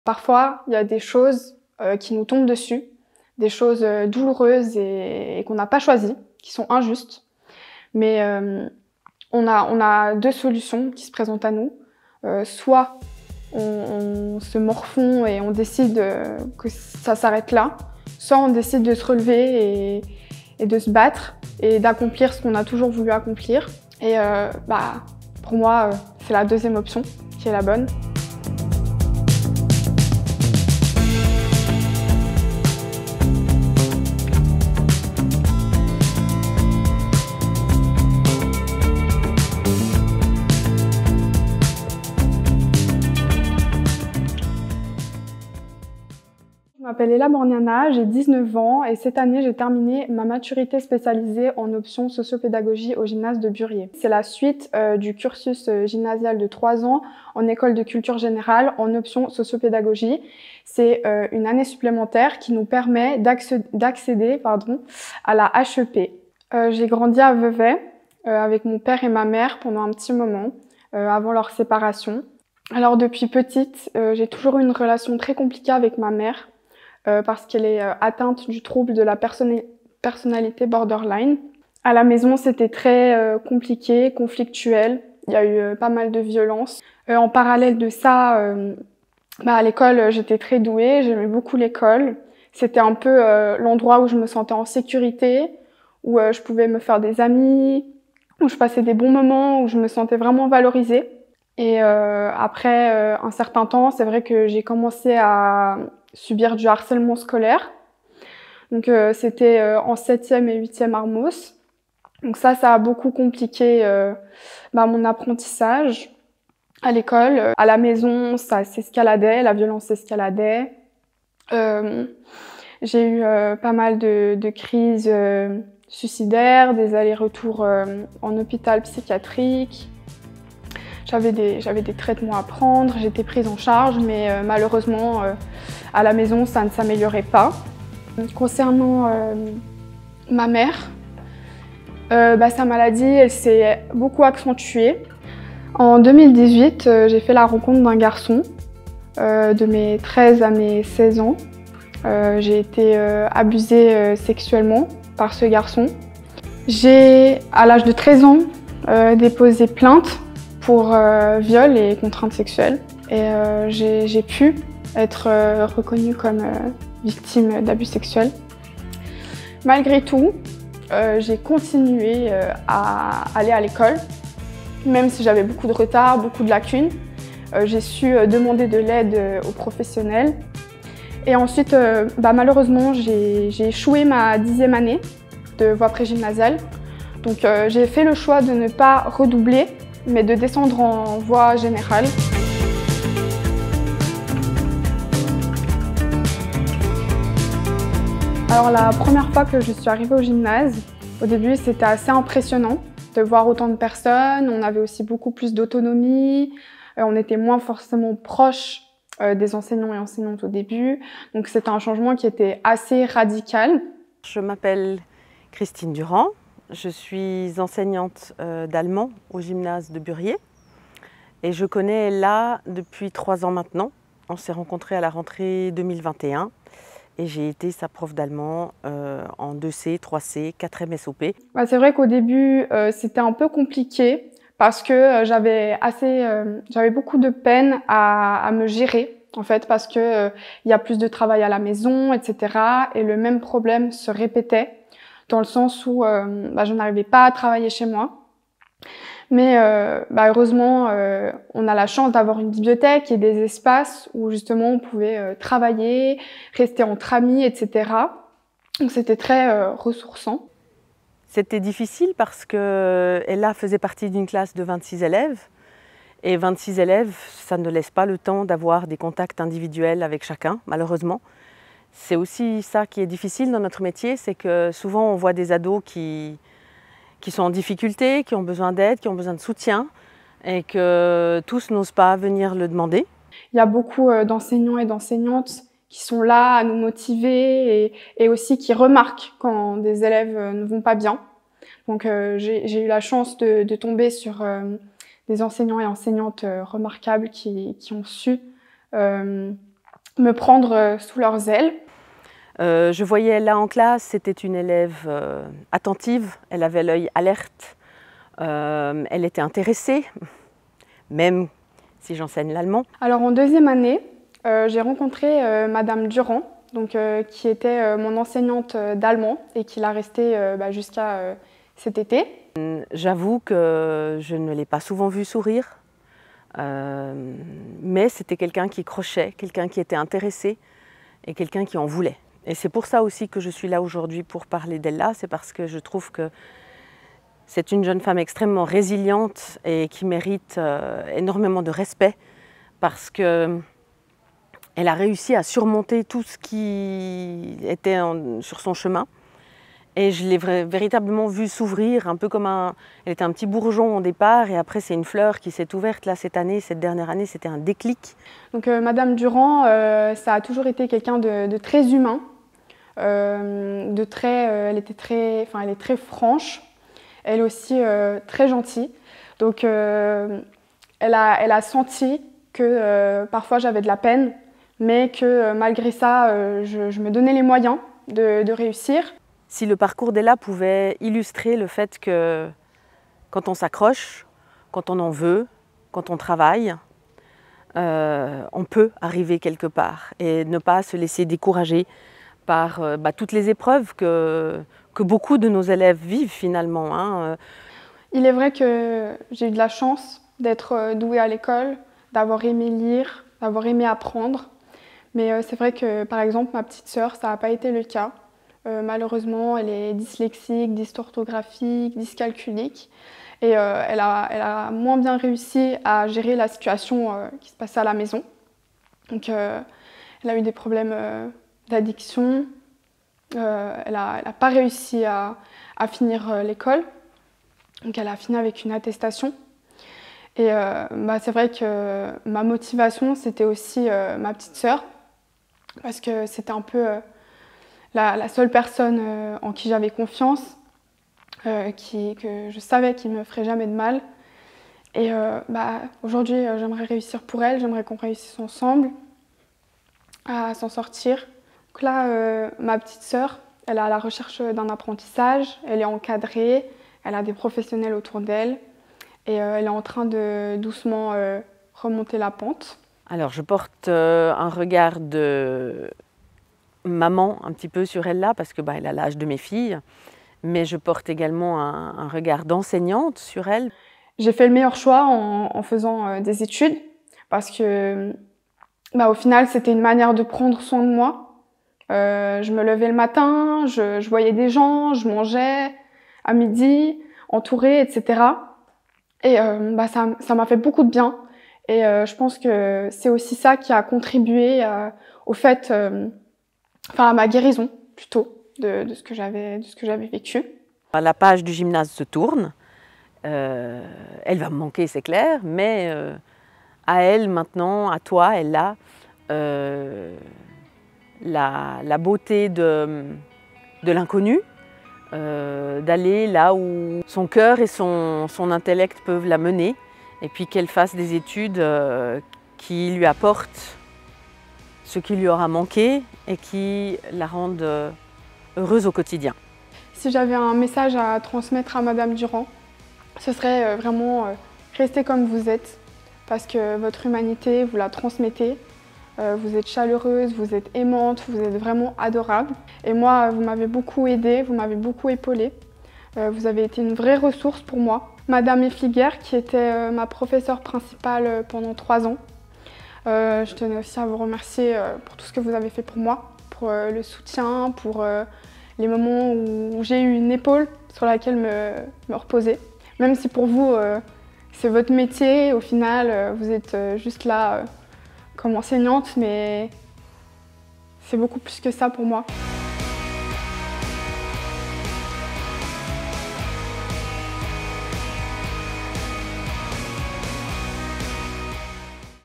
Parfois, il y a des choses qui nous tombent dessus, des choses douloureuses et qu'on n'a pas choisies, qui sont injustes. Mais on a deux solutions qui se présentent à nous. Soit on se morfond et on décide que ça s'arrête là, soit on décide de se relever et de se battre et d'accomplir ce qu'on a toujours voulu accomplir. Et pour moi, c'est la deuxième option qui est la bonne. Je m'appelle Ella Borniana, j'ai 19 ans et cette année j'ai terminé ma maturité spécialisée en option sociopédagogie au gymnase de Burier. C'est la suite du cursus gymnasial de 3 ans en école de culture générale en option sociopédagogie. C'est une année supplémentaire qui nous permet d'accéder à la HEP. J'ai grandi à Vevey avec mon père et ma mère pendant un petit moment avant leur séparation. Alors depuis petite, j'ai toujours eu une relation très compliquée avec ma mère. Parce qu'elle est atteinte du trouble de la personnalité borderline. À la maison, c'était très compliqué, conflictuel. Il y a eu pas mal de violence. En parallèle de ça, à l'école, j'étais très douée, j'aimais beaucoup l'école. C'était un peu l'endroit où je me sentais en sécurité, où je pouvais me faire des amis, où je passais des bons moments, où je me sentais vraiment valorisée. Et après un certain temps, c'est vrai que j'ai commencé à subir du harcèlement scolaire. Donc c'était en 7e et 8e Armos. Donc ça a beaucoup compliqué mon apprentissage à l'école. À la maison, ça s'escaladait, la violence s'escaladait. J'ai eu pas mal de crises suicidaires, des allers-retours en hôpital psychiatrique. J'avais des traitements à prendre, j'étais prise en charge, mais malheureusement, à la maison, ça ne s'améliorait pas. Concernant ma mère, sa maladie, elle s'est beaucoup accentuée. En 2018, j'ai fait la rencontre d'un garçon de mes 13 à mes 16 ans. J'ai été abusée sexuellement par ce garçon. J'ai, à l'âge de 13 ans, déposé plainte pour viol et contrainte sexuelle. Et j'ai pu être reconnue comme victime d'abus sexuels. Malgré tout, j'ai continué à aller à l'école, même si j'avais beaucoup de retard, beaucoup de lacunes. J'ai su demander de l'aide aux professionnels. Et ensuite, malheureusement, j'ai échoué ma 10e année de voie prégymnasiale. Donc j'ai fait le choix de ne pas redoubler, mais de descendre en voie générale. Alors la première fois que je suis arrivée au gymnase, au début c'était assez impressionnant de voir autant de personnes. On avait aussi beaucoup plus d'autonomie, on était moins forcément proche des enseignants et enseignantes au début. Donc c'était un changement qui était assez radical. Je m'appelle Christine Durand. Je suis enseignante d'allemand au gymnase de Burier et je connais Ella depuis 3 ans maintenant. On s'est rencontrés à la rentrée 2021 et j'ai été sa prof d'allemand en 2C, 3C, 4e SOP. C'est vrai qu'au début, c'était un peu compliqué parce que j'avais beaucoup de peine à me gérer en fait parce que il y a plus de travail à la maison, etc. Et le même problème se répétait. Dans le sens où je n'arrivais pas à travailler chez moi. Mais heureusement, on a la chance d'avoir une bibliothèque et des espaces où justement on pouvait travailler, rester entre amis, etc. Donc c'était très ressourçant. C'était difficile parce que Ella faisait partie d'une classe de 26 élèves. Et 26 élèves, ça ne laisse pas le temps d'avoir des contacts individuels avec chacun, malheureusement. C'est aussi ça qui est difficile dans notre métier, c'est que souvent on voit des ados qui sont en difficulté, qui ont besoin d'aide, qui ont besoin de soutien et que tous n'osent pas venir le demander. Il y a beaucoup d'enseignants et d'enseignantes qui sont là à nous motiver et aussi qui remarquent quand des élèves ne vont pas bien. Donc j'ai eu la chance de tomber sur des enseignants et enseignantes remarquables qui ont su me prendre sous leurs ailes. Je voyais Ella en classe, c'était une élève attentive, elle avait l'œil alerte, elle était intéressée, même si j'enseigne l'allemand. Alors en deuxième année, j'ai rencontré Madame Durand, donc, qui était mon enseignante d'allemand et qui l'a restée jusqu'à cet été. J'avoue que je ne l'ai pas souvent vue sourire, mais c'était quelqu'un qui crochait, quelqu'un qui était intéressé et quelqu'un qui en voulait. Et c'est pour ça aussi que je suis là aujourd'hui pour parler d'Ella, c'est parce que je trouve que c'est une jeune femme extrêmement résiliente et qui mérite énormément de respect parce qu'elle a réussi à surmonter tout ce qui était sur son chemin. Et je l'ai véritablement vue s'ouvrir, un peu comme elle était un petit bourgeon au départ, et après c'est une fleur qui s'est ouverte là cette année, cette dernière année, c'était un déclic. Donc Madame Durand, ça a toujours été quelqu'un de très humain, elle est très franche, elle est aussi très gentille. Donc elle a senti que parfois j'avais de la peine, mais que malgré ça, je me donnais les moyens de réussir. Si le parcours d'Ella pouvait illustrer le fait que quand on s'accroche, quand on en veut, quand on travaille, on peut arriver quelque part et ne pas se laisser décourager par toutes les épreuves que beaucoup de nos élèves vivent finalement, hein. Il est vrai que j'ai eu de la chance d'être douée à l'école, d'avoir aimé lire, d'avoir aimé apprendre. Mais c'est vrai que par exemple ma petite sœur, ça n'a pas été le cas. Malheureusement, elle est dyslexique, dysorthographique, dyscalculique et elle a moins bien réussi à gérer la situation qui se passait à la maison. Donc elle a eu des problèmes d'addiction, elle n'a pas réussi à finir l'école, donc elle a fini avec une attestation. Et c'est vrai que ma motivation, c'était aussi ma petite sœur, parce que c'était un peu la seule personne en qui j'avais confiance, que je savais qu'il ne me ferait jamais de mal. Et aujourd'hui, j'aimerais réussir pour elle, j'aimerais qu'on réussisse ensemble à s'en sortir. Donc là, ma petite sœur, elle est à la recherche d'un apprentissage, elle est encadrée, elle a des professionnels autour d'elle et elle est en train de doucement remonter la pente. Alors je porte un regard de maman un petit peu sur elle là parce que elle a l'âge de mes filles, mais je porte également un regard d'enseignante sur elle. J'ai fait le meilleur choix en faisant des études parce que au final c'était une manière de prendre soin de moi. Je me levais le matin, je voyais des gens, je mangeais à midi, entourée, etc. Et ça m'a fait beaucoup de bien. Et je pense que c'est aussi ça qui a contribué au fait à ma guérison plutôt de ce que j'avais vécu. La page du gymnase se tourne, elle va me manquer c'est clair, mais à elle maintenant, à toi, elle a la beauté de l'inconnu, d'aller là où son cœur et son intellect peuvent la mener, et puis qu'elle fasse des études qui lui apportent ce qui lui aura manqué et qui la rendent heureuse au quotidien. Si j'avais un message à transmettre à Madame Durand, ce serait vraiment rester comme vous êtes, parce que votre humanité, vous la transmettez. Vous êtes chaleureuse, vous êtes aimante, vous êtes vraiment adorable. Et moi, vous m'avez beaucoup aidée, vous m'avez beaucoup épaulée. Vous avez été une vraie ressource pour moi. Madame Effliger, qui était ma professeure principale pendant 3 ans, je tenais aussi à vous remercier pour tout ce que vous avez fait pour moi, pour le soutien, pour les moments où j'ai eu une épaule sur laquelle me reposer. Même si pour vous, c'est votre métier, au final, vous êtes juste là comme enseignante, mais c'est beaucoup plus que ça pour moi.